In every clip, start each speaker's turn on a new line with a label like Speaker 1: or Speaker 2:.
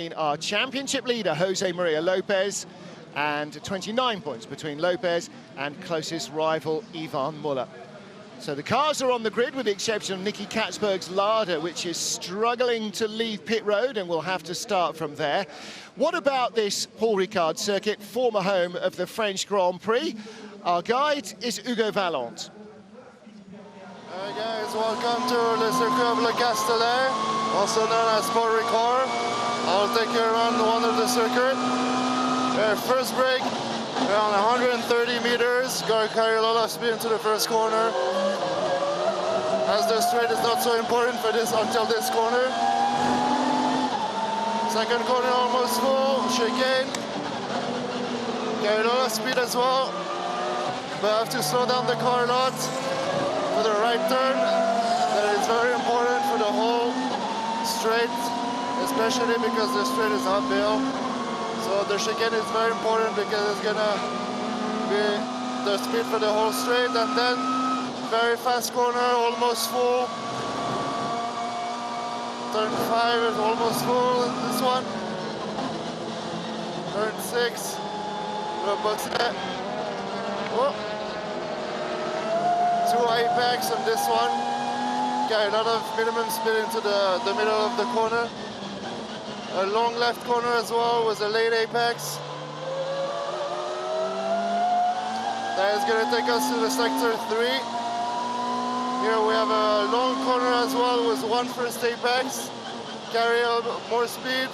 Speaker 1: Our championship leader, Jose Maria Lopez, and 29 points between Lopez and closest rival, Ivan Muller. So the cars are on the grid with the exception of Nicky Katzberg's Lada, which is struggling to leave pit road and will have to start from there. What about this Paul Ricard circuit, former home of the French Grand Prix? Our guide is Hugo Vallant.
Speaker 2: Hi guys, welcome to Le Circuit of Le Castellet, also known as Paul Ricard. I'll take you around one of the circuit. First break, around 130 meters. Gotta carry a lot of speed into the first corner. As the straight is not so important for this until this corner. Second corner almost full, chicane. Carry a lot of speed as well, but I have to slow down the car a lot for the right turn. That is very important for the whole straight, especially because the straight is uphill. So the chicane is very important because it's gonna be the speed for the whole straight. And then very fast corner, almost full. Turn 5 is almost full in this one. Turn 6, box it. Whoa. 2 apex on this one. Okay, a lot of minimum speed into the middle of the corner. A long left corner as well was a late apex. That is going to take us to the sector 3. Here we have a long corner as well with one first apex. Carry a little more speed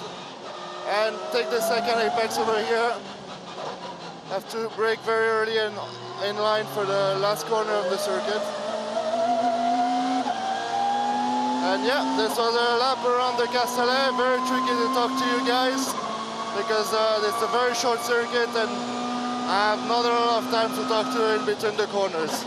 Speaker 2: and take the second apex over here. Have to brake very early and in line for the last corner of the circuit. And yeah, this was a lap around the Castellet. Very tricky to talk to you guys because it's a very short circuit and I have not a lot of time to talk to you in between the corners.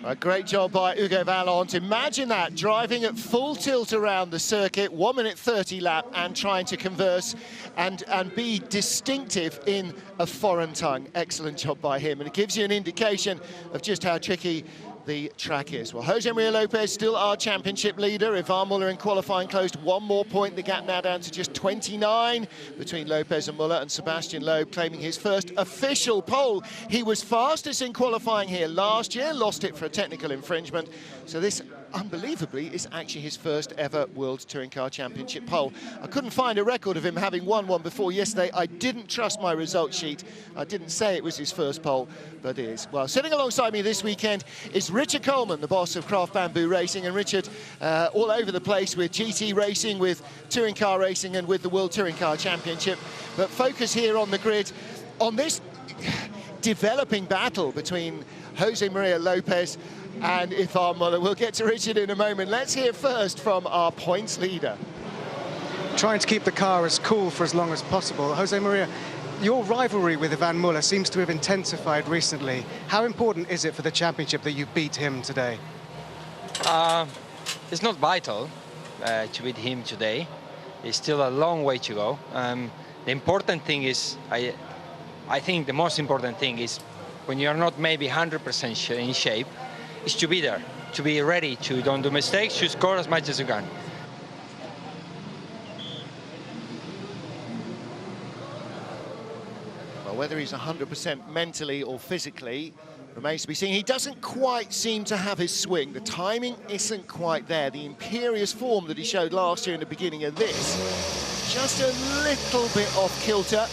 Speaker 1: A great job by Hugo Vallant. Imagine that, driving at full tilt around the circuit, 1 minute 30 lap, and trying to converse and be distinctive in a foreign tongue. Excellent job by him, and it gives you an indication of just how tricky the track is. Well, Jose Maria Lopez still our championship leader. Ivan Muller in qualifying closed 1 more point. The gap now down to just 29 between Lopez and Muller, and Sebastian Loeb claiming his first official pole. He was fastest in qualifying here last year, lost it for a technical infringement. So this, unbelievably, is actually his first ever World Touring Car Championship pole. I couldn't find a record of him having won one before yesterday. I didn't trust my result sheet. I didn't say it was his first pole, but it is. Well, sitting alongside me this weekend is Richard Coleman, the boss of Craft Bamboo Racing. And Richard, all over the place with GT racing, with touring car racing, and with the World Touring Car Championship. But focus here on the grid on this developing battle between Jose Maria Lopez and Ivan Muller. We'll get to Richard in a moment. Let's hear first from our points leader.
Speaker 3: Trying to keep the car as cool for as long as possible. Jose Maria, your rivalry with Ivan Muller seems to have intensified recently. How important is it for the championship that you beat him today?
Speaker 4: It's not vital to beat him today. It's still a long way to go. The important thing is, I think the most important thing is when you're not maybe 100% in shape, is to be there, to be ready to don't do mistakes, to score as much as you can.
Speaker 1: Well, whether he's 100% mentally or physically remains to be seen. He doesn't quite seem to have his swing. The timing isn't quite there. The imperious form that he showed last year in the beginning of this, just a little bit off kilter.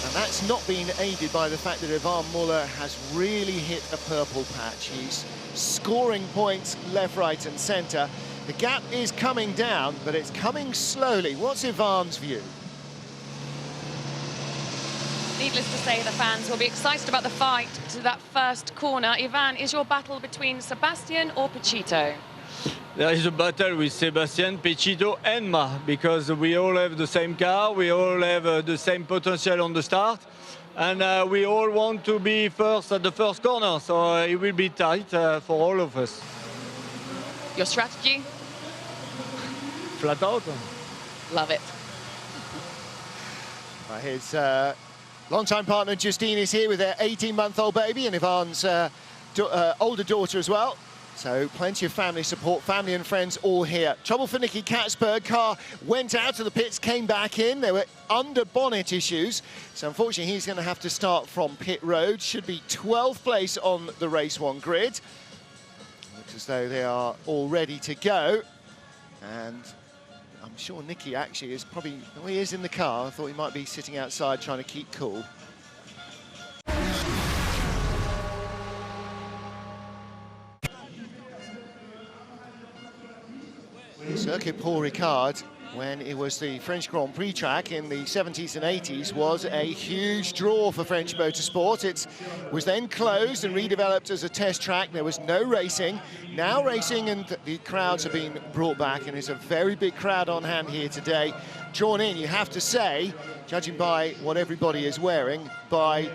Speaker 1: And that's not been aided by the fact that Ivan Muller has really hit a purple patch. He's scoring points left, right and centre. The gap is coming down, but it's coming slowly. What's Ivan's view?
Speaker 5: Needless to say, the fans will be excited about the fight to that first corner. Ivan, is your battle between Sebastian or Pechito?
Speaker 6: There is a battle with Sebastian, Pechito and Ma, because we all have the same car, we all have the same potential on the start, and we all want to be first at the first corner, so it will be tight for all of us.
Speaker 5: Your strategy?
Speaker 6: Flat out.
Speaker 5: Love it.
Speaker 1: His longtime partner Justine is here with their 18-month-old baby, and Ivan's older daughter as well. So plenty of family support, family and friends all here. Trouble for Nicky Katzberg. Car went out of the pits, came back in. There were under bonnet issues. So unfortunately, he's going to have to start from pit road. Should be 12th place on the race 1 grid. Looks as though they are all ready to go. And I'm sure Nicky actually is probably, well, he is in the car. I thought he might be sitting outside trying to keep cool. Circuit Paul Ricard, when it was the French Grand Prix track in the 70s and 80s, was a huge draw for French motorsport. It was then closed and redeveloped as a test track. There was no racing. Now racing and the crowds have been brought back, and there's a very big crowd on hand here today. Drawn in, you have to say, judging by what everybody is wearing, by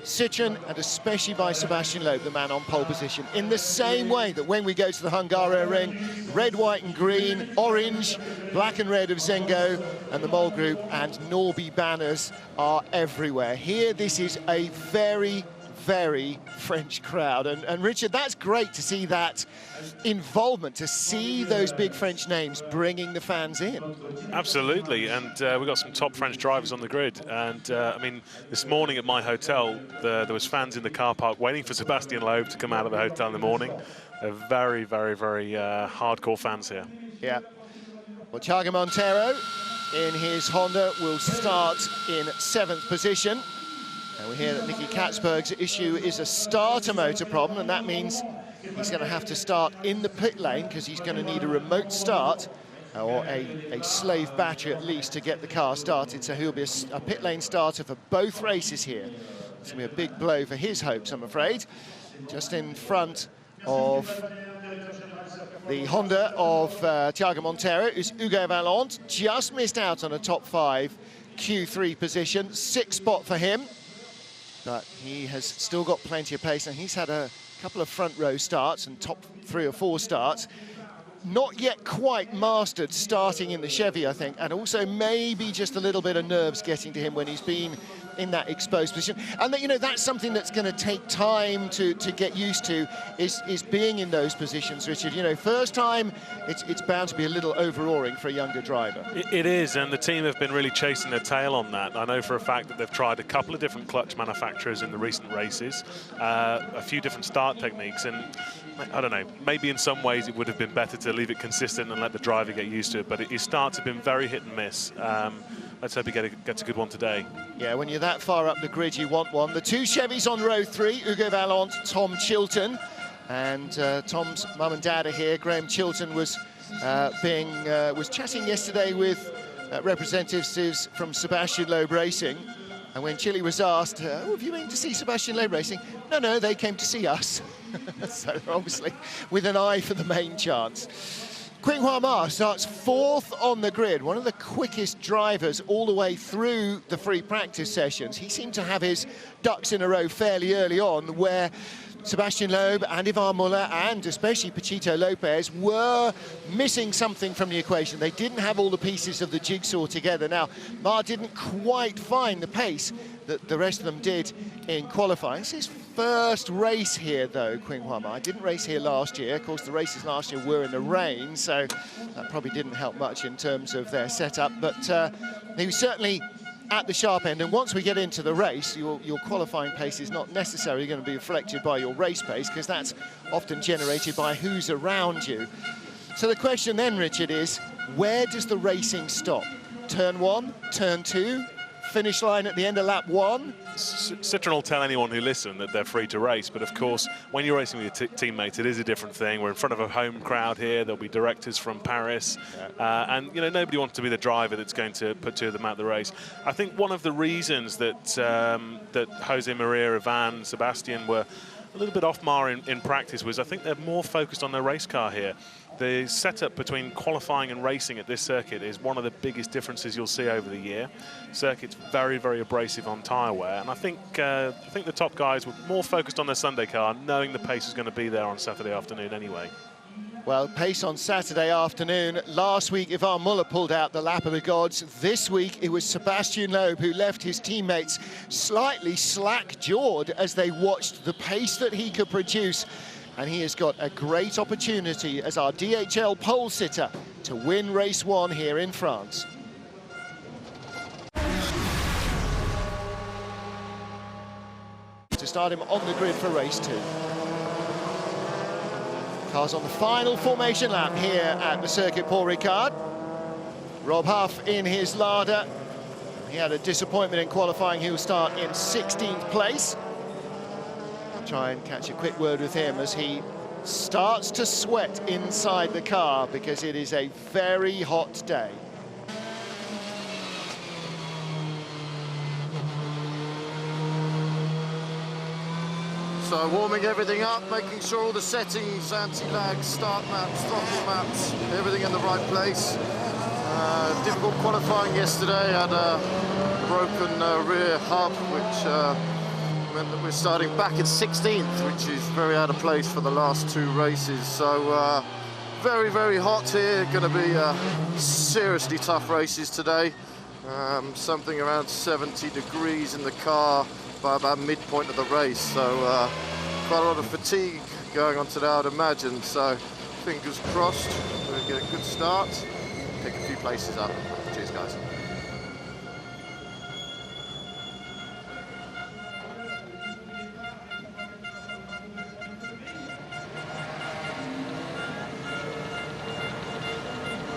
Speaker 1: Citroën and especially by Sebastian Loeb, the man on pole position. In the same way that when we go to the Hungaroring ring, red, white and green, orange, black and red of Zengo and the Mole Group and Norby banners are everywhere. Here, this is a very, very French crowd. And Richard, that's great to see that involvement, to see those big French names bringing the fans in.
Speaker 7: Absolutely, and we've got some top French drivers on the grid. And I mean, this morning at my hotel, there was fans in the car park waiting for Sebastian Loeb to come out of the hotel in the morning. They're very, very, very hardcore fans here. Yeah.
Speaker 1: Well, Thiago Monteiro in his Honda will start in 7th position. And we hear that Nicky Katzberg's issue is a starter motor problem, and that means he's going to have to start in the pit lane because he's going to need a remote start or a slave battery at least to get the car started. So he'll be a pit lane starter for both races here. It's going to be a big blow for his hopes, I'm afraid. Just in front of the Honda of Thiago Monteiro is Hugo Vallant. Just missed out on a top 5 Q3 position. 6th spot for him. But he has still got plenty of pace, and he's had a couple of front row starts and top 3 or 4 starts. Not yet quite mastered starting in the Chevy, I think, and also maybe just a little bit of nerves getting to him when he's been in that exposed position. And that, you know, that's something that's going to take time to get used to, is being in those positions, Richard. You know, first time, it's bound to be a little overawing for a younger driver.
Speaker 7: It is, and the team have been really chasing their tail on that. I know for a fact that they've tried a couple of different clutch manufacturers in the recent races, a few different start techniques, and I don't know, maybe in some ways it would have been better to leave it consistent and let the driver get used to it, but his starts have been very hit and miss. Let's hope he gets a good one today.
Speaker 1: Yeah, when you're that far up the grid, you want one. The 2 Chevys on row 3, Hugo Vallant, Tom Chilton. And Tom's mum and dad are here. Graham Chilton was chatting yesterday with representatives from Sebastian Loeb Racing. And when Chile was asked, oh, have you been to see Sebastian Loeb Racing? No, they came to see us. So obviously with an eye for the main chance. Qinghua Ma starts 4th on the grid, one of the quickest drivers all the way through the free practice sessions. He seemed to have his ducks in a row fairly early on, where Sebastian Loeb and Ivan Muller and especially Pachito Lopez were missing something from the equation. They didn't have all the pieces of the jigsaw together. Now, Ma didn't quite find the pace that the rest of them did in qualifying. It's his first race here, though, Qinghua Ma. Didn't race here last year. Of course, the races last year were in the rain, so that probably didn't help much in terms of their setup. But he was certainly at the sharp end, and once we get into the race, your qualifying pace is not necessarily going to be reflected by your race pace, because that's often generated by who's around you. So the question then, Richard, is where does the racing stop? Turn 1, turn 2, finish line at the end of lap 1?
Speaker 7: Citroën will tell anyone who listen that they're free to race, but of course, when you're racing with your teammates, it is a different thing. We're in front of a home crowd here. There'll be directors from Paris, and you know, nobody wants to be the driver that's going to put 2 of them out the race. I think one of the reasons that that Jose Maria, Ivan, Sebastian were a little bit off Mar in practice was I think they're more focused on their race car here. The setup between qualifying and racing at this circuit is one of the biggest differences you'll see over the year. Circuit's very, very abrasive on tyre wear, and I think the top guys were more focused on their Sunday car, knowing the pace was going to be there on Saturday afternoon anyway.
Speaker 1: Well, pace on Saturday afternoon. Last week, Ivan Muller pulled out the lap of the gods. This week, it was Sebastian Loeb who left his teammates slightly slack-jawed as they watched the pace that he could produce And he has got a great opportunity as our DHL pole sitter to win race 1 here in France. To start him on the grid for race 2. Cars on the final formation lap here at the circuit, Paul Ricard. Rob Huff in his Lada. He had a disappointment in qualifying. He will start in 16th place. Try and catch a quick word with him as he starts to sweat inside the car because it is a very hot day.
Speaker 2: So warming everything up, making sure all the settings, anti-lag, start maps, throttle maps, everything in the right place. Difficult qualifying yesterday, had a broken rear hub, which meant that we're starting back at 16th, which is very out of place for the last 2 races. So very, very hot here, going to be seriously tough races today. Something around 70 degrees in the car by about midpoint of the race, so quite a lot of fatigue going on today, I'd imagine. So fingers crossed we'll get a good start, pick a few places up. Cheers, guys.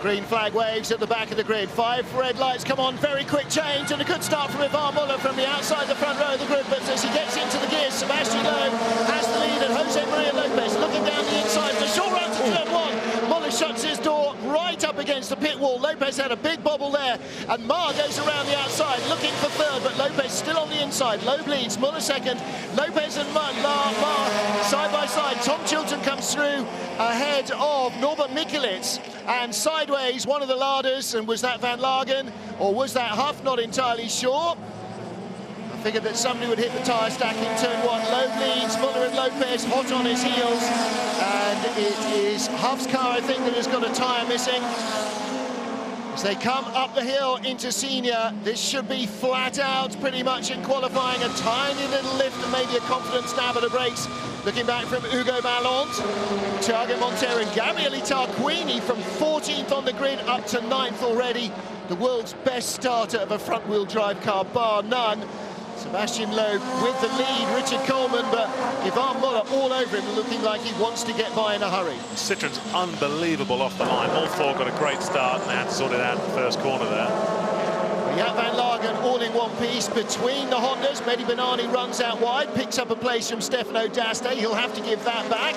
Speaker 1: Green flag waves at the back of the grid. 5 red lights come on, very quick change, and a good start from Ivan Muller from the outside the front row of the grid. But as he gets into the gears, Sebastian Loeb has the lead, and Jose Maria Lopez looking down the inside for short run to turn 1. Muller shuts his door right up against the pit wall. Lopez had a big bobble there, and Mar goes around the outside looking for third, but Lopez still on the inside. Loeb leads, Muller second, Lopez and Mar side by side. Tom Chilton comes through ahead of Norbert Mikulits, and sideways one of the Ladas, and was that Van Lagen or was that Huff? Not entirely sure. I figured that somebody would hit the tyre stack in turn 1. Loeb leads, Muller and Lopez hot on his heels, and it is Huff's car, I think, that has got a tyre missing. As they come up the hill into Senior, this should be flat out pretty much in qualifying. A tiny little lift and maybe a confident stab at the brakes. Looking back from Hugo Ballon, Thiago Monteiro and Gabriele Tarquini from 14th on the grid up to 9th already. The world's best starter of a front-wheel drive car, bar none. Sebastian Loeb with the lead, Richard Coleman, but Ivan Muller all over him, looking like he wants to get by in a hurry.
Speaker 7: Citroen's unbelievable off the line. All 4 got a great start, and they had to sort it out in the first corner there.
Speaker 1: Jaap Van Lagen all in one piece between the Hondas. Mehdi Benani runs out wide, picks up a place from Stefano D'Aste. He'll have to give that back.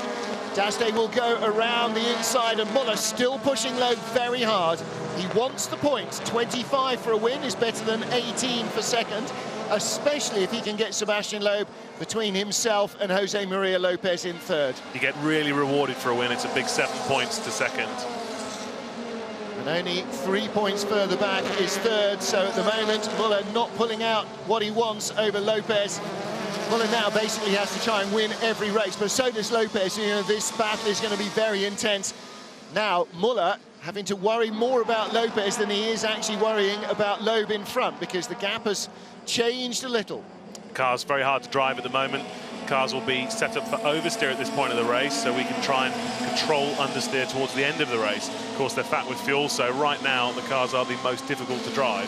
Speaker 1: D'Aste will go around the inside, and Muller still pushing Loeb very hard. He wants the points. 25 for a win is better than 18 for second, especially if he can get Sebastian Loeb between himself and Jose Maria Lopez in third.
Speaker 7: You get really rewarded for a win. It's a big 7 points to second.
Speaker 1: And only 3 points further back is third, so at the moment Muller not pulling out what he wants over Lopez. Muller now basically has to try and win every race, but so does Lopez. You know, this battle is going to be very intense. Now Muller having to worry more about Lopez than he is actually worrying about Loeb in front, because the gap has changed a little.
Speaker 7: Car's very hard to drive at the moment. Cars will be set up for oversteer at this point of the race, so we can try and control understeer towards the end of the race. Of course, they're fat with fuel, so right now the cars are the most difficult to drive.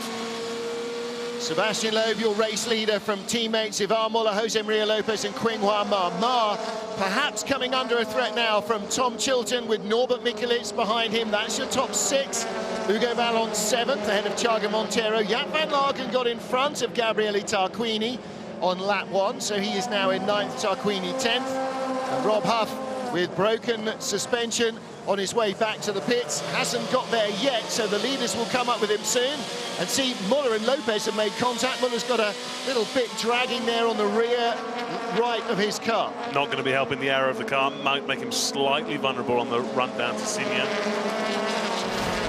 Speaker 1: Sebastian Loeb, your race leader, from teammates Ivan Muller, Jose Maria Lopez and Qinghua Ma. Ma perhaps coming under a threat now from Tom Chilton, with Norbert Mikulits behind him. That's your top 6. Hugo Ballon 7th ahead of Thiago Monteiro. Jaap Van Lagen got in front of Gabriele Tarquini on lap 1, so he is now in 9th, Tarquini 10th. And Rob Huff, with broken suspension, on his way back to the pits, hasn't got there yet, so the leaders will come up with him soon. And see, Muller and Lopez have made contact. Muller's got a little bit dragging there on the rear right of his car.
Speaker 7: Not going to be helping the aero of the car, might make him slightly vulnerable on the run down to Senior.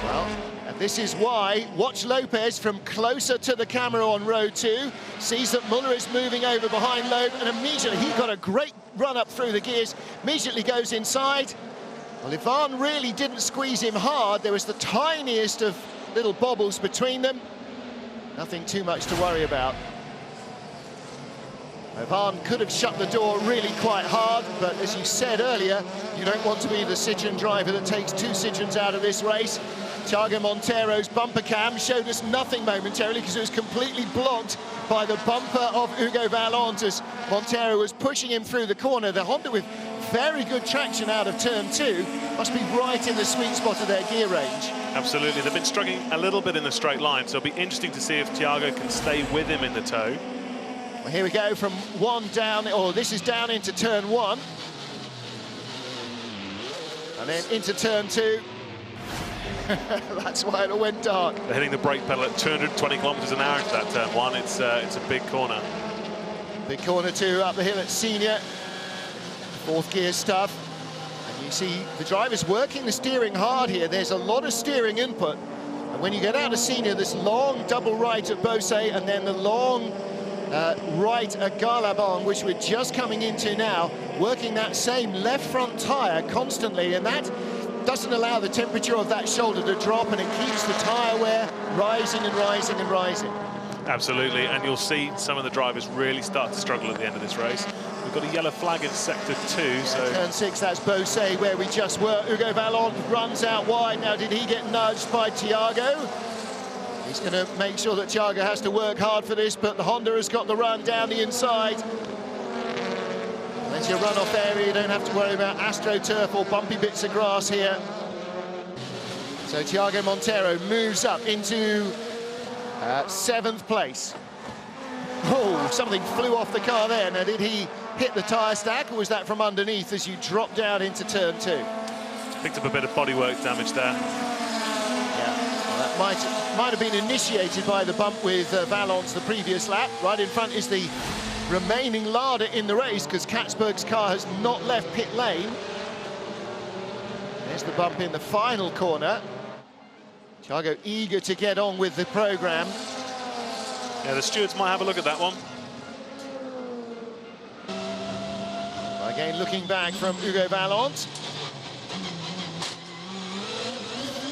Speaker 1: Well, and this is why, watch Lopez from closer to the camera on row 2, sees that Muller is moving over behind Loeb, and immediately he got a great run up through the gears, immediately goes inside. Well, Ivan really didn't squeeze him hard. There was the tiniest of little bobbles between them. Nothing too much to worry about. Ivan could have shut the door really quite hard, but as you said earlier, you don't want to be the Citroen driver that takes 2 Citroens out of this race. Thiago Montero's bumper cam showed us nothing momentarily because it was completely blocked by the bumper of Hugo Vallant as Montero was pushing him through the corner. The Honda with very good traction out of turn 2 must be right in the sweet spot of their gear range.
Speaker 7: Absolutely, they've been struggling a little bit in the straight line, so it'll be interesting to see if Thiago can stay with him in the tow.
Speaker 1: Well, here we go from 1 down, or this is down into turn 1. And then into turn 2. That's why it all went dark.
Speaker 7: They're hitting the brake pedal at 220 kilometers an hour into that turn 1. It's a big corner.
Speaker 1: Big corner 2 up the hill at Senior. 4th gear stuff. And you see the driver's working the steering hard here. There's a lot of steering input. And when you get out of Senior, this long double right at Beausset and then the long right at Garlabon, which we're just coming into now, working that same left front tyre constantly, and that doesn't allow the temperature of that shoulder to drop, and it keeps the tyre wear rising and rising and rising.
Speaker 7: Absolutely, and you'll see some of the drivers really start to struggle at the end of this race. We've got a yellow flag in sector 2, so...
Speaker 1: Turn 6, that's Beausset, where we just were. Hugo Vallant runs out wide. Now, did he get nudged by Thiago? He's going to make sure that Thiago has to work hard for this, but the Honda has got the run down the inside. That's your runoff area. You don't have to worry about AstroTurf or bumpy bits of grass here. So Thiago Montero moves up into 7th place. Oh, something flew off the car there. Now, did he hit the tyre stack, or was that from underneath as you drop down into turn 2?
Speaker 7: Picked up a bit of bodywork damage there.
Speaker 1: Yeah, well, that might have been initiated by the bump with Valance the previous lap. Right in front is the remaining larder in the race because Katzberg's car has not left pit lane. There's the bump in the final corner. Thiago eager to get on with the programme.
Speaker 7: Yeah, the stewards might have a look at that one.
Speaker 1: Again, looking back from Hugo Vallant.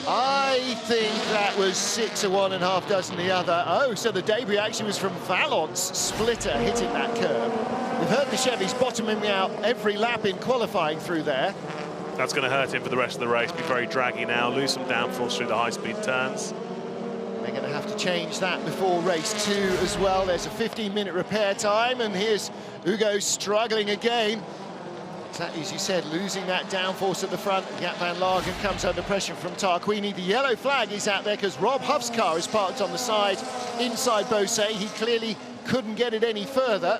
Speaker 1: I think that was 6 of one and half dozen the other. Oh, so the debris actually was from Vallant's splitter hitting that curb. We've heard the Chevys bottoming out every lap in qualifying through there.
Speaker 7: That's going to hurt him for the rest of the race. Be very draggy now, lose some downforce through the high-speed turns.
Speaker 1: They're going to have to change that before race 2 as well. There's a 15-minute repair time, and here's Hugo struggling again. Exactly as you said, losing that downforce at the front. Jaap van Lagen comes under pressure from Tarquini. The yellow flag is out there because Rob Huff's car is parked on the side inside Beausset. He clearly couldn't get it any further.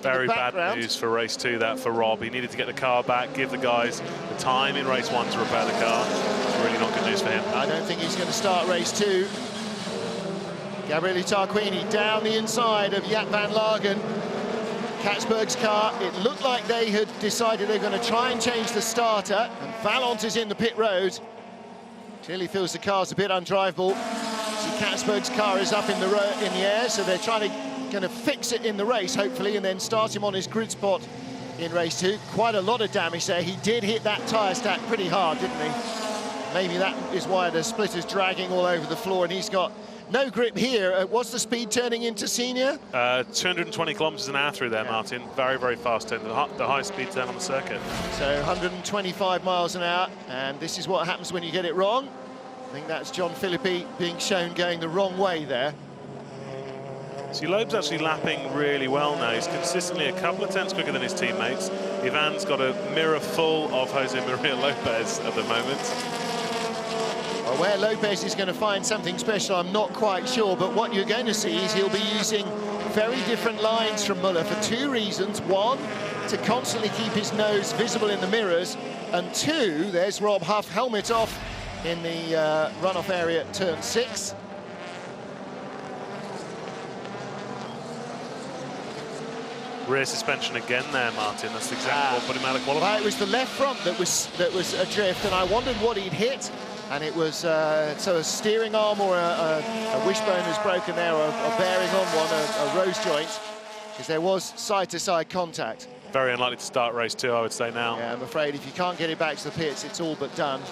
Speaker 7: Very bad news for race 2, that for Rob. He needed to get the car back, give the guys the time in race 1 to repair the car. It's really not good news for him.
Speaker 1: I don't think he's going to start race 2. Gabriele Tarquini down the inside of Jaap van Lagen. Katzberg's car, it looked like they had decided they're going to try and change the starter, and Vallant is in the pit road. Clearly feels the car's a bit undrivable. See, Katzberg's car is up in the air, so they're trying to fix it in the race, hopefully, and then start him on his grid spot in race 2. Quite a lot of damage there. He did hit that tyre stack pretty hard, didn't he? Maybe that is why the splitter's dragging all over the floor, and he's got no grip here. What's the speed turning into Senior?
Speaker 7: 220 kilometers an hour through there, yeah. Martin. Very, very fast turn, the high speed turn on the circuit. So 125 miles an hour, and this is what happens when you get it wrong. I think that's John Philippi being shown going the wrong way there. See, Loeb's actually lapping really well now. He's consistently a couple of tenths quicker than his teammates. Ivan's got a mirror full of Jose Maria Lopez at the moment. Well, where Lopez is going to find something special, I'm not quite sure, but what you're going to see is he'll be using very different lines from Muller for 2 reasons. 1, to constantly keep his nose visible in the mirrors, and 2, there's Rob Huff, helmet off in the runoff area at turn 6. Rear suspension again there, Martin. That's exactly what put him out of qualifying. Well, it was the left front that was adrift, and I wondered what he'd hit. And it was so a steering arm or a wishbone has broken there, or a bearing on one, a rose joint, because there was side-to-side contact. Very unlikely to start race 2, I would say now. Yeah, I'm afraid if you can't get it back to the pits, it's all but done.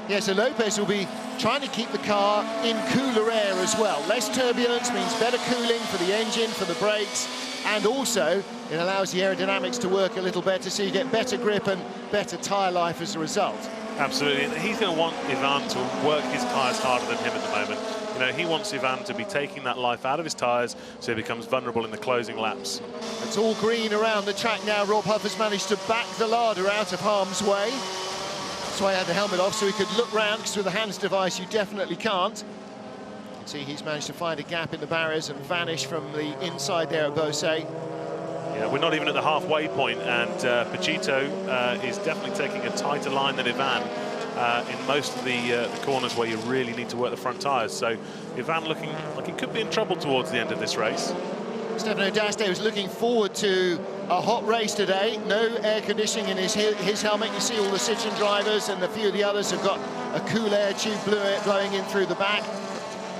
Speaker 1: Yeah, so Lopez will be trying to keep the car in cooler air as well. Less turbulence means better cooling for the engine, for the brakes, and also it allows the aerodynamics to work a little better, so you get better grip and better tyre life as a result.
Speaker 7: Absolutely, and he's going to want Ivan to work his tyres harder than him at the moment. You know, he wants Ivan to be taking that life out of his tyres so he becomes vulnerable in the closing laps.
Speaker 1: It's all green around the track now. Rob Huff has managed to back the larder out of harm's way. That's why I had the helmet off, so he could look round, because with the hands device you definitely can't. You can see he's managed to find a gap in the barriers and vanish from the inside there at Beausset.
Speaker 7: Yeah, we're not even at the halfway point, and Pachito is definitely taking a tighter line than Ivan in most of the corners where you really need to work the front tyres. So Ivan looking like he could be in trouble towards the end of this race.
Speaker 1: Stefano D'Aste was looking forward to a hot race today. No air conditioning in his helmet. You see all the Citroën drivers and a few of the others have got a cool air tube blowing in through the back.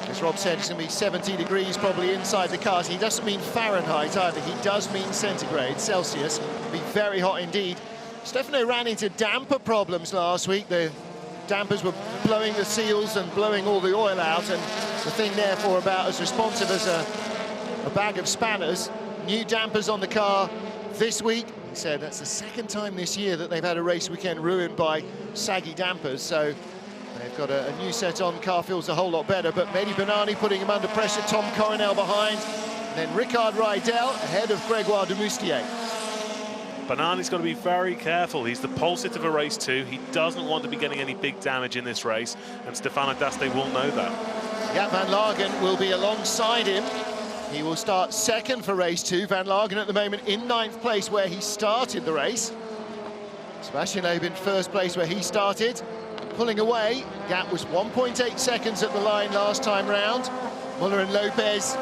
Speaker 1: As Rob said, it's going to be 70 degrees probably inside the cars. He doesn't mean Fahrenheit either. He does mean centigrade, Celsius. It'll be very hot indeed. Stefano ran into damper problems last week. The dampers were blowing the seals and blowing all the oil out, and the thing therefore about as responsive as a bag of spanners. New dampers on the car this week. He said that's the second time this year that they've had a race weekend ruined by saggy dampers, so they've got a new set on. Car feels a whole lot better, but Mehdi Benani putting him under pressure, Tom Coronel behind, and then Ricard Rydell ahead of Grégoire de Moustier.
Speaker 7: Benani's got to be very careful. He's the pole sitter of a race 2. He doesn't want to be getting any big damage in this race, and Stefano D'Aste will know that.
Speaker 1: Jaap van Lagen will be alongside him. He will start second for race 2. Van Lagen at the moment in 9th place where he started the race. Sebastian Loeb in 1st place where he started. Pulling away, gap was 1.8 seconds at the line last time round. Muller and Lopez.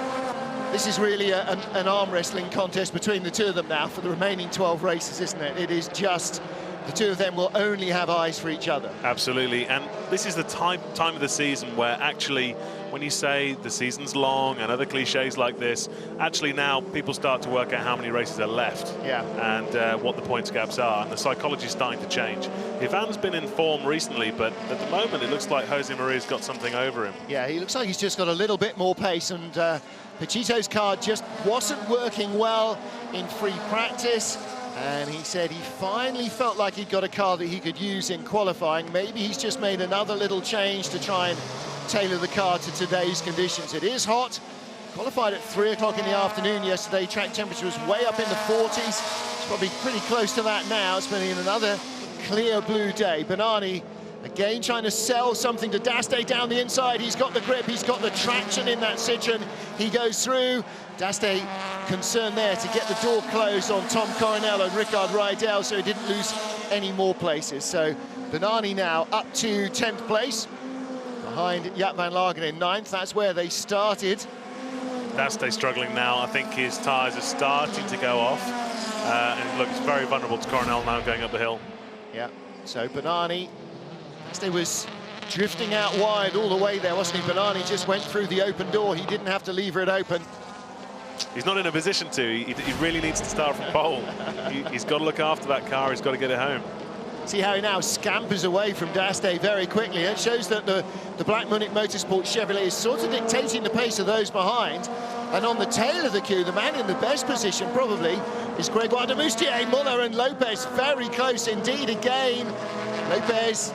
Speaker 1: This is really an arm wrestling contest between the two of them now for the remaining 12 races, isn't it? It is just the two of them will only have eyes for each other.
Speaker 7: Absolutely, and this is the time of the season where actually, when you say the season's long and other cliches like this, actually now people start to work out how many races are left,
Speaker 1: yeah,
Speaker 7: and what the points gaps are, and the psychology is starting to change. Ivan's been in form recently, but at the moment it looks like Jose Maria's got something over him.
Speaker 1: Yeah, he looks like he's just got a little bit more pace, and Pachito's car just wasn't working well in free practice. And he said he finally felt like he'd got a car that he could use in qualifying. Maybe he's just made another little change to try and tailor the car to today's conditions. It is hot. Qualified at 3 o'clock in the afternoon yesterday. Track temperature was way up in the 40s. It's probably pretty close to that now. It's been another clear blue day. Benani again trying to sell something to D'Aste down the inside. He's got the grip, he's got the traction in that Citroën. He goes through. D'Aste concerned there to get the door closed on Tom Coronel and Ricard Rydell so he didn't lose any more places. So Benani now up to 10th place behind Jaap van Lagen in 9th. That's where they started.
Speaker 7: D'Aste struggling now. I think his tyres are starting to go off, and he looks very vulnerable to Coronel now going up the hill.
Speaker 1: Yeah, so Benani, D'Aste was drifting out wide all the way there, wasn't he? Benani just went through the open door. He didn't have to lever it open.
Speaker 7: He's not in a position to. He really needs to start from pole. He's got to look after that car. He's got to get it home.
Speaker 1: See how he now scampers away from D'Aste very quickly. It shows that the Black Munich Motorsport Chevrolet is sort of dictating the pace of those behind. And on the tail of the queue, the man in the best position probably is Grégoire de Moustier. Muller and Lopez very close indeed again. Lopez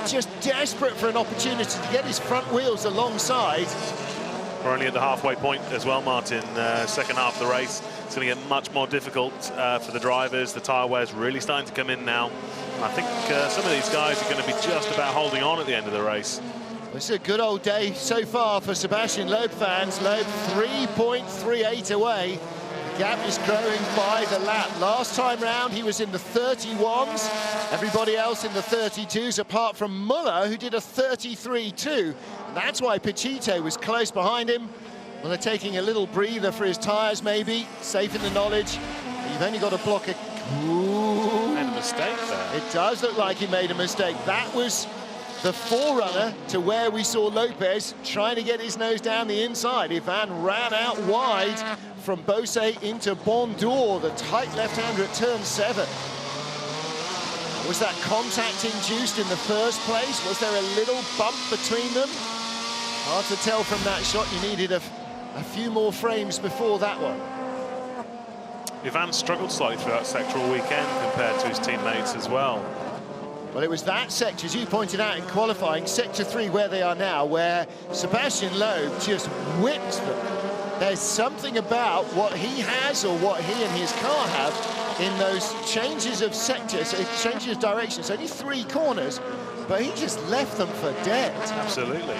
Speaker 1: just desperate for an opportunity to get his front wheels alongside.
Speaker 7: We're only at the halfway point as well, Martin. Second half of the race, it's going to get much more difficult for the drivers. The tyre wear's really starting to come in now. I think some of these guys are going to be just about holding on at the end of the race.
Speaker 1: It's a good old day so far for Sebastian Loeb fans. Loeb 3.38 away. The gap is growing by the lap. Last time round he was in the 31s. Everybody else in the 32s apart from Muller, who did a 33.2. That's why Pachito was close behind him. Well, they're taking a little breather for his tyres, maybe. Safe in the knowledge. You've only got to block a... Ooh.
Speaker 7: Made a mistake there.
Speaker 1: It does look like he made a mistake. That was the forerunner to where we saw Lopez trying to get his nose down the inside. Ivan ran out wide from Beausset into Bondour, the tight left-hander at turn 7. Was that contact induced in the first place? Was there a little bump between them? Hard to tell from that shot. You needed a few more frames before that one.
Speaker 7: Ivan struggled slightly throughout sector all weekend compared to his teammates as well.
Speaker 1: Well, it was that sector, as you pointed out in qualifying, sector 3 where they are now, where Sebastian Loeb just whipped them. There's something about what he has or what he and his car have in those changes of sectors, changes of direction. It's only 3 corners, but he just left them for dead.
Speaker 7: Absolutely.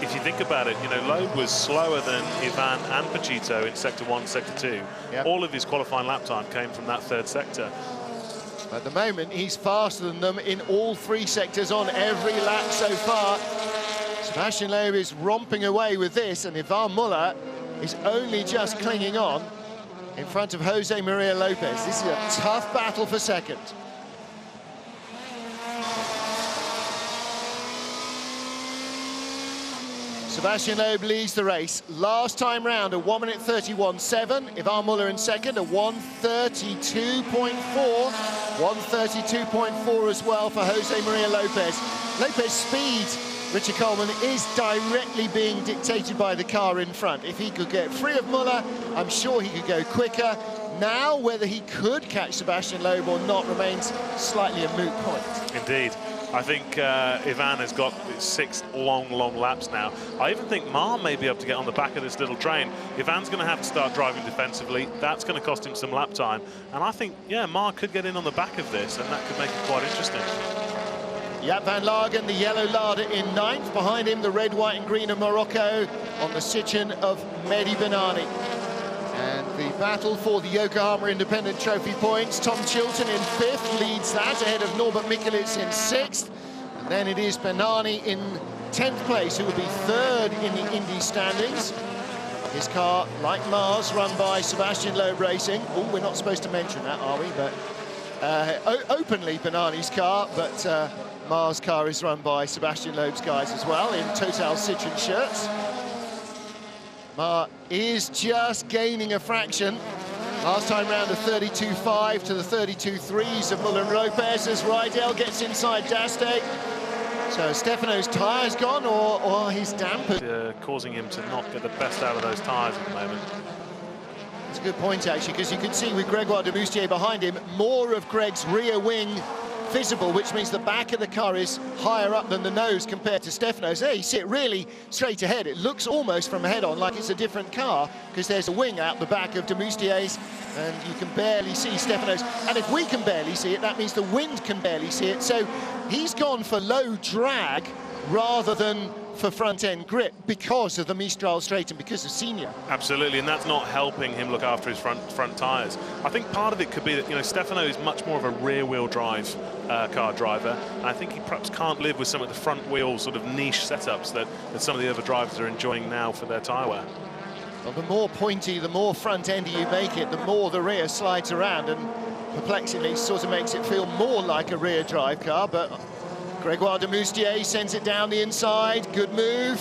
Speaker 7: If you think about it, you know, Loeb was slower than Ivan and Pachito in sector 1, sector 2.
Speaker 1: Yep.
Speaker 7: All of his qualifying lap time came from that 3rd sector.
Speaker 1: At the moment, he's faster than them in all 3 sectors on every lap so far. Sebastian Loeb is romping away with this, and Ivan Muller is only just clinging on in front of Jose Maria Lopez. This is a tough battle for second. Sebastian Loeb leads the race. Last time round, a 1 minute 31.7. Ivan Muller in second, a 1:32.4. 1:32.4 as well for Jose Maria Lopez. Lopez's speed, Richard Coleman, is directly being dictated by the car in front. If he could get free of Muller, I'm sure he could go quicker. Now, whether he could catch Sebastian Loeb or not remains slightly a moot point.
Speaker 7: Indeed. I think Ivan has got 6 long laps now. I even think Mar may be able to get on the back of this little train. Ivan's going to have to start driving defensively. That's going to cost him some lap time. And I think, yeah, Mar could get in on the back of this, and that could make it quite interesting.
Speaker 1: Jaap van Lagen, the yellow Lada in 9th. Behind him, the red, white and green of Morocco on the Citroen of Mehdi Benani. And the battle for the Yokohama Independent Trophy points. Tom Chilton in 5th leads that, ahead of Norbert Mikulits in 6th. And then it is Benani in 10th place, who will be 3rd in the Indy standings. His car, like Mars, run by Sebastian Loeb Racing. Oh, we're not supposed to mention that, are we? But openly Benani's car, but Mars' car is run by Sebastian Loeb's guys as well, in Total Citroen shirts. Mar is just gaining a fraction. Last time round, a 32.5 to the 32.3s of Muller and Lopez as Rydell gets inside Daste. So Stefano's tyre's gone, or he's dampened.
Speaker 7: Causing him to not get the best out of those tyres at the moment.
Speaker 1: It's a good point, actually, because you can see with Grégoire de Moustier behind him, more of Greg's rear wing visible, which means the back of the car is higher up than the nose compared to Stefano's. There you sit really straight ahead. It looks almost from head-on like it's a different car, because there's a wing out the back of de Moustier's, and you can barely see Stefano's. And if we can barely see it, that means the wind can barely see it. So he's gone for low drag rather than for front-end grip because of the Mistral straight and because of Senior.
Speaker 7: Absolutely, and that's not helping him look after his front tyres. I think part of it could be that, you know, Stefano is much more of a rear-wheel drive car driver, and I think he perhaps can't live with some of the front-wheel sort of niche setups that some of the other drivers are enjoying now for their tyre wear.
Speaker 1: Well, the more pointy, the more front-endy you make it, the more the rear slides around, and perplexingly sort of makes it feel more like a rear drive car, but Grégoire de Moustier sends it down the inside. Good move.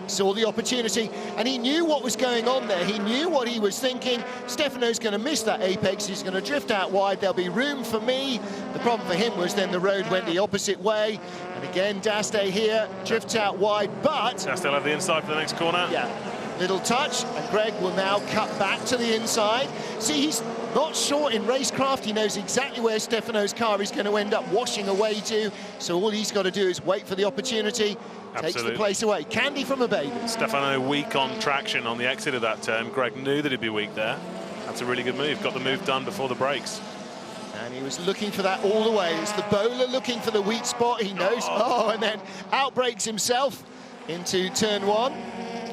Speaker 1: Saw the opportunity, and he knew what was going on there. He knew what he was thinking. Stefano's going to miss that apex. He's going to drift out wide. There'll be room for me. The problem for him was then the road went the opposite way. And again, Daste here drifts out wide, but...
Speaker 7: Daste will have the inside for the next corner.
Speaker 1: Yeah, little touch, and Greg will now cut back to the inside. See, he's not short in racecraft. He knows exactly where Stefano's car is going to end up washing away to, so all he's got to do is wait for the opportunity.
Speaker 7: Absolutely.
Speaker 1: Takes the place away. Candy from a baby.
Speaker 7: Stefano weak on traction on the exit of that turn. Greg knew that he'd be weak there. That's a really good move. Got the move done before the brakes.
Speaker 1: And he was looking for that all the way. It's the bowler looking for the weak spot. He knows. Oh, and then outbrakes himself into turn 1.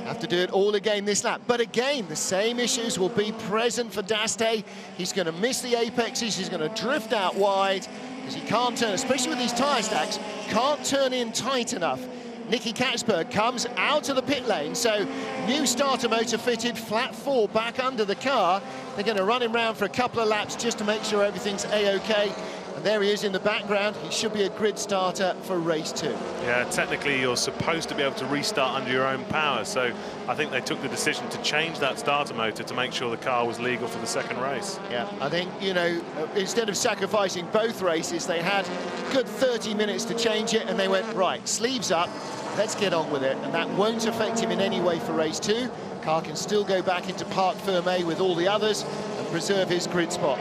Speaker 1: Have to do it all again this lap. But again, the same issues will be present for Daste. He's going to miss the apexes. He's going to drift out wide because he can't turn, especially with these tyre stacks, can't turn in tight enough. Nicky Katzberg comes out of the pit lane, so new starter motor fitted, flat 4 back under the car. They're going to run him round for a couple of laps just to make sure everything's A-OK. And there he is in the background. He should be a grid starter for race 2.
Speaker 7: Yeah, technically you're supposed to be able to restart under your own power, so I think they took the decision to change that starter motor to make sure the car was legal for the second race.
Speaker 1: Yeah, I think, you know, instead of sacrificing both races, they had a good 30 minutes to change it, and they went, right, sleeves up, let's get on with it. And that won't affect him in any way for race 2. Car can still go back into Parc Fermé with all the others and preserve his grid spot.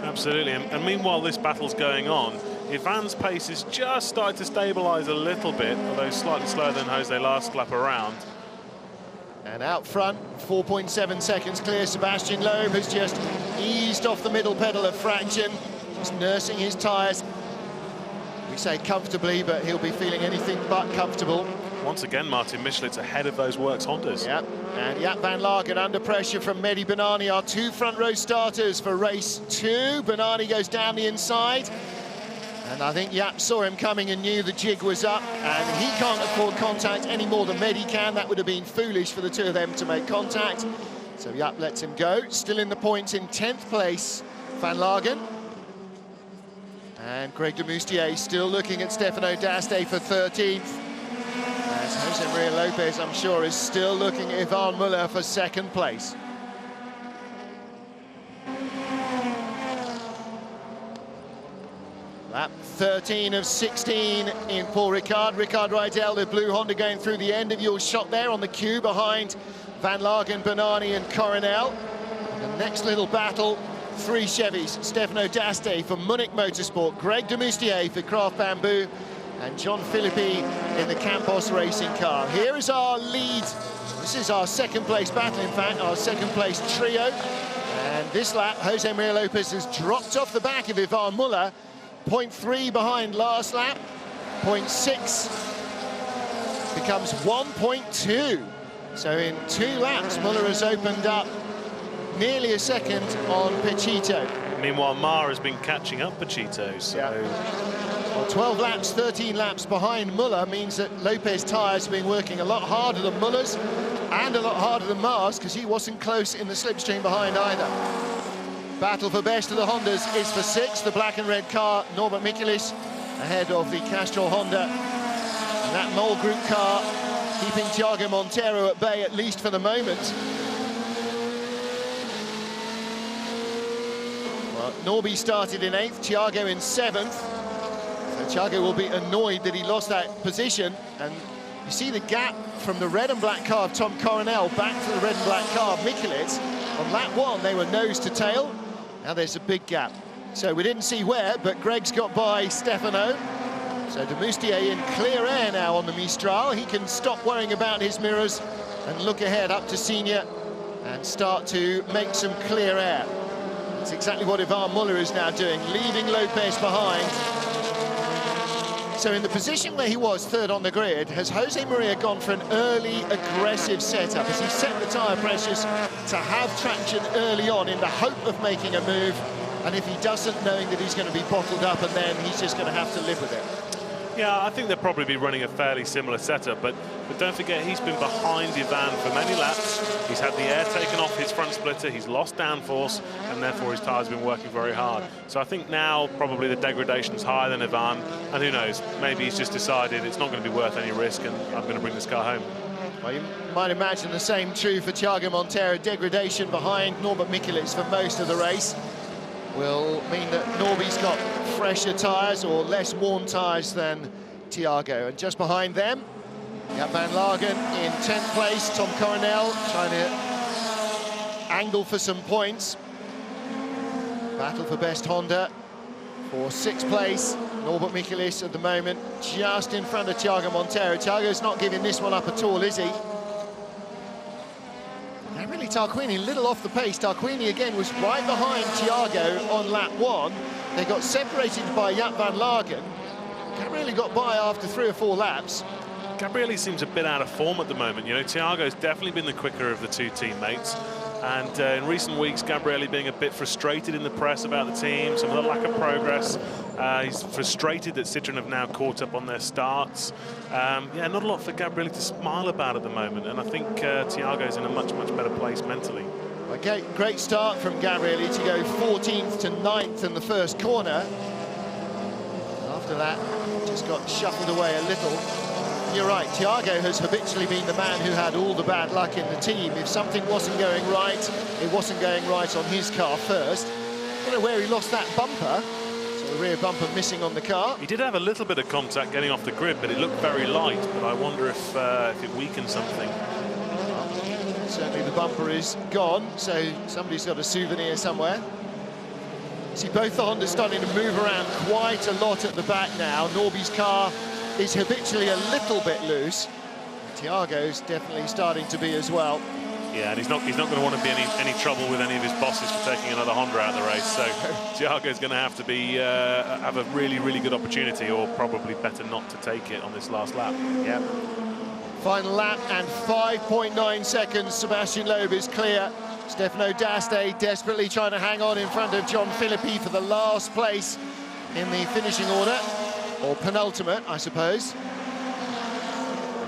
Speaker 7: Absolutely, and meanwhile this battle's going on, Ivan's pace is just starting to stabilise a little bit, although slightly slower than Jose last lap around.
Speaker 1: And out front, 4.7 seconds clear. Sebastian Loeb has just eased off the middle pedal of Fraction, just nursing his tyres. We say comfortably, but he'll be feeling anything but comfortable.
Speaker 7: Once again, Martin Michelit's ahead of those Works Hondas.
Speaker 1: Yep, and Jaap van Lagen under pressure from Mehdi Benani, our 2 front row starters for race 2. Benani goes down the inside, and I think Jaap saw him coming and knew the jig was up, and he can't afford contact any more than Mehdi can. That would have been foolish for the 2 of them to make contact. So Jaap lets him go. Still in the points in 10th place, Van Lagen. And Greg de Moustier still looking at Stefano D'Aste for 13th. As Jose Maria Lopez, I'm sure, is still looking at Ivan Muller for 2nd place. Lap 13 of 16 in Paul Ricard. Ricard Rydell, the blue Honda, going through the end of your shot there on the queue behind Van Lagen, Benani and Coronel. The next little battle, 3 Chevys. Stefano D'Aste for Munich Motorsport, Greg de Moustier for Craft Bamboo, and John Philippi in the Campos racing car. Here is our lead. This is our 2nd place battle, in fact, our 2nd place trio. And this lap, Jose Maria Lopez has dropped off the back of Ivan Muller. 0.3 behind last lap. 0.6 becomes 1.2. So in 2 laps, Muller has opened up nearly a second on Pechito.
Speaker 7: Meanwhile, Ma has been catching up Pechito, so...
Speaker 1: Yeah. Well, 12 laps, 13 laps behind Muller means that Lopez tyres have been working a lot harder than Muller's and a lot harder than Ma's, because he wasn't close in the slipstream behind either. Battle for best of the Hondas is for 6th, the black and red car, Norbert Michelis, ahead of the Castrol Honda. And that Mole Group car keeping Thiago Monteiro at bay, at least for the moment. Well, Norby started in 8th, Thiago in 7th. So Thiago will be annoyed that he lost that position, and you see the gap from the red and black car of Tom Coronel back to the red and black car of Michelit. On lap 1 they were nose to tail, now there's a big gap. So we didn't see where, but Greg's got by Stefano. So de Moustier in clear air now on the Mistral. He can stop worrying about his mirrors and look ahead up to Senior and start to make some clear air. That's exactly what Ivan Muller is now doing, leaving Lopez behind. So in the position where he was 3rd on the grid, has Jose Maria gone for an early, aggressive setup? Has he set the tyre pressures to have traction early on in the hope of making a move? And if he doesn't, knowing that he's going to be bottled up, and then he's just going to have to live with it?
Speaker 7: Yeah, I think they'll probably be running a fairly similar setup, but don't forget, he's been behind Ivan for many laps. He's had the air taken off his front splitter, he's lost downforce, and therefore his tyres have been working very hard. So I think now probably the degradation's higher than Ivan, and who knows, maybe he's just decided it's not going to be worth any risk, and I'm going to bring this car home.
Speaker 1: Well, you might imagine the same true for Thiago Monteiro. Degradation behind Norbert Michelis for most of the race will mean that Norby's got fresher tyres or less worn tyres than Thiago. And just behind them, Jaap van Lagen in 10th place. Tom Coronel trying to angle for some points. Battle for best Honda for 6th place. Norbert Michelis at the moment just in front of Thiago Monteiro. Thiago's not giving this one up at all, is he? And really, Tarquini a little off the pace. Tarquini again was right behind Thiago on lap 1. They got separated by Jaap van Lagen. Gabrielli got by after 3 or 4 laps.
Speaker 7: Gabrielli seems a bit out of form at the moment. You know, Thiago's definitely been the quicker of the 2 teammates. And in recent weeks, Gabrielli being a bit frustrated in the press about the team, some of the lack of progress. He's frustrated that Citroën have now caught up on their starts. Yeah, not a lot for Gabrielli to smile about at the moment. And I think Thiago's in a much, much better place mentally.
Speaker 1: Okay, great start from Gabrielli to go 14th to 9th in the first corner. after that. Just got shuffled away a little. You're right, Thiago has habitually been the man who had all the bad luck in the team. If something wasn't going right, it wasn't going right on his car first. I don't know where he lost that bumper. So the rear bumper missing on the car.
Speaker 7: He did have a little bit of contact getting off the grid, but it looked very light. But I wonder if it weakened something.
Speaker 1: Certainly the bumper is gone, so somebody's got a souvenir somewhere. See, both the Hondas starting to move around quite a lot at the back now. Norby's car is habitually a little bit loose. Thiago's definitely starting to be as well.
Speaker 7: Yeah, and he's not going to want to be any trouble with any of his bosses for taking another Honda out of the race. So Thiago's going to have to be have a really good opportunity, or probably better not to take it on this last lap.
Speaker 1: Yeah. Final lap and 5.9 seconds. Sebastian Loeb is clear. Stefano D'Aste desperately trying to hang on in front of John Philippi for the last place in the finishing order, or penultimate, I suppose.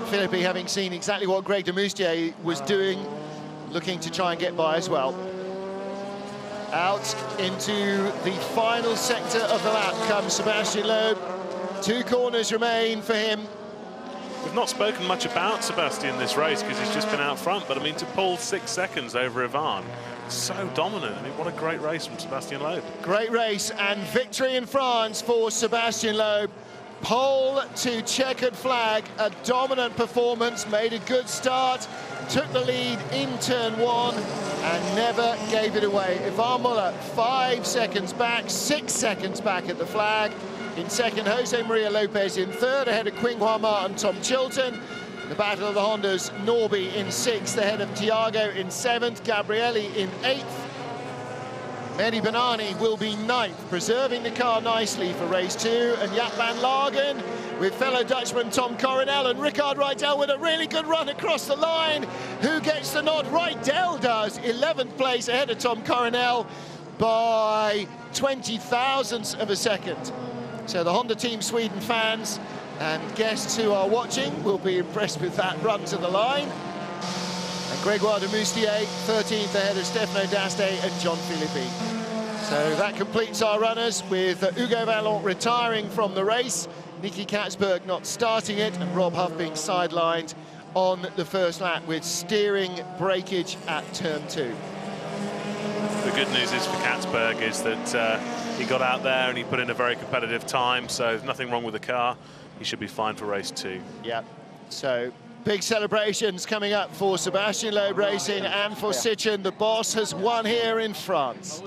Speaker 1: Philippi, having seen exactly what Greg de Moustier was doing, looking to try and get by as well. Out into the final sector of the lap comes Sebastian Loeb. 2 corners remain for him.
Speaker 7: We've not spoken much about Sebastian this race because he's just been out front, but I mean, to pull 6 seconds over Ivan, so dominant. I mean, what a great race from Sebastian Loeb.
Speaker 1: Great race and victory in France for Sebastian Loeb. Pole to checkered flag, a dominant performance, made a good start, took the lead in turn 1 and never gave it away. Ivan Muller 5 seconds back, 6 seconds back at the flag. In second, Jose Maria Lopez in third, ahead of Qinghua Ma and Tom Chilton. In the battle of the Hondas, Norby in 6th, ahead of Thiago in 7th, Gabrielli in 8th. Mehdi Banani will be 9th, preserving the car nicely for race 2. And Jaap van Lagen with fellow Dutchman Tom Coronel and Ricard Rydell with a really good run across the line. Who gets the nod? Rydell does, 11th place ahead of Tom Coronel by 20 thousandths of a second. So the Honda Team Sweden fans and guests who are watching will be impressed with that run to the line. And Grégoire de Moustier, 13th ahead of Stefano D'Aste and John Philippi. So that completes our runners, with Hugo Vallon retiring from the race, Nicky Katzberg not starting it, and Rob Huff being sidelined on the first lap with steering breakage at turn 2.
Speaker 7: The good news is for Katzberg is that he got out there and he put in a very competitive time, so there's nothing wrong with the car. He should be fine for race 2.
Speaker 1: Yeah, so big celebrations coming up for Sebastian Loeb Racing and for Sitchin. The boss has won here in France.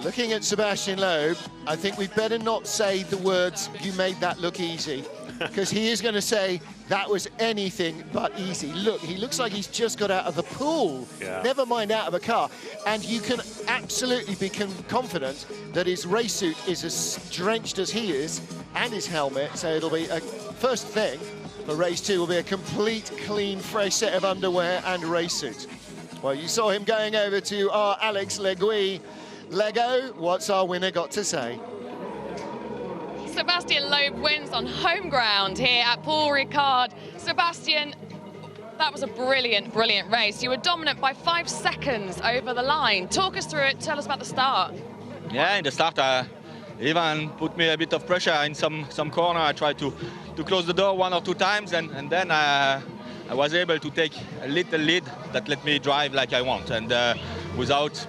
Speaker 1: Looking at Sebastian Loeb, I think we'd better not say the words, "you made that look easy," because he is going to say that was anything but easy. Look, he looks like he's just got out of the pool, never mind out of a car. And you can absolutely be confident that his race suit is as drenched as he is, and his helmet, so it'll be a first thing for race 2 will be a complete, clean, fresh set of underwear and race suit. Well, you saw him going over to our Alex Legui. Lego, what's our winner got to say?
Speaker 5: Sebastian Loeb wins on home ground here at Paul Ricard. Sebastian, that was a brilliant race. You were dominant by 5 seconds over the line. Talk us through it. Tell us about the start.
Speaker 8: Yeah, in the start, Ivan put me a bit of pressure in some corner. I tried to close the door 1 or 2 times, and then I was able to take a little lead that let me drive like I want, and without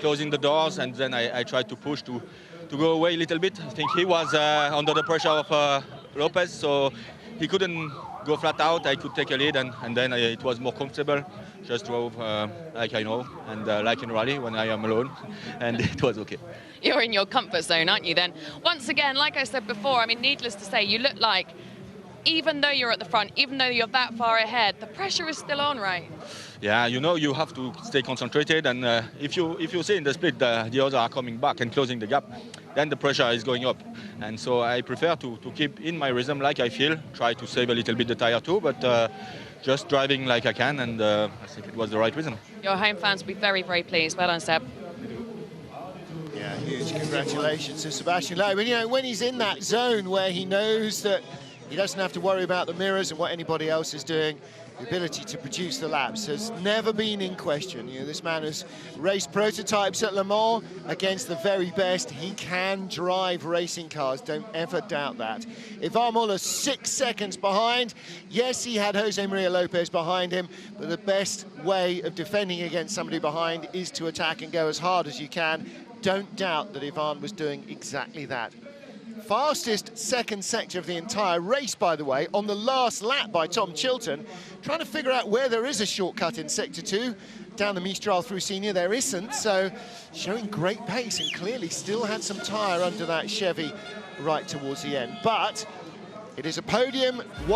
Speaker 8: closing the doors. And then I tried to push to go away a little bit. I think he was under the pressure of Lopez, so he couldn't go flat out. I could take a lead, and then it was more comfortable. Just drove like I know, and like in rally when I am alone, and it was okay.
Speaker 5: You're in your comfort zone, aren't you then? Once again, like I said before, I mean, needless to say, you look like, even though you're at the front, even though you're that far ahead, the pressure is still on, right?
Speaker 8: Yeah, you know, you have to stay concentrated, and if you see in the split the others are coming back and closing the gap, then the pressure is going up. And so I prefer to keep in my rhythm like I feel, try to save a little bit the tire too, but just driving like I can, and I think it was the right reason.
Speaker 5: Your home fans will be very, very pleased. Well done, Seb.
Speaker 1: Yeah, huge congratulations to Sebastian Loeb. And, you know, when he's in that zone where he knows that he doesn't have to worry about the mirrors and what anybody else is doing, The ability to produce the laps has never been in question. You know, this man has raced prototypes at Le Mans against the very best. He can drive racing cars, don't ever doubt that. Ivan Muller 6 seconds behind. Yes, he had Jose Maria Lopez behind him, but the best way of defending against somebody behind is to attack and go as hard as you can. Don't doubt that Ivan was doing exactly that. Fastest second sector of the entire race, by the way, on the last lap by Tom Chilton, trying to figure out where there is a shortcut in sector 2. Down the Mistral through Senior, there isn't, so showing great pace and clearly still had some tyre under that Chevy right towards the end. But it is a podium.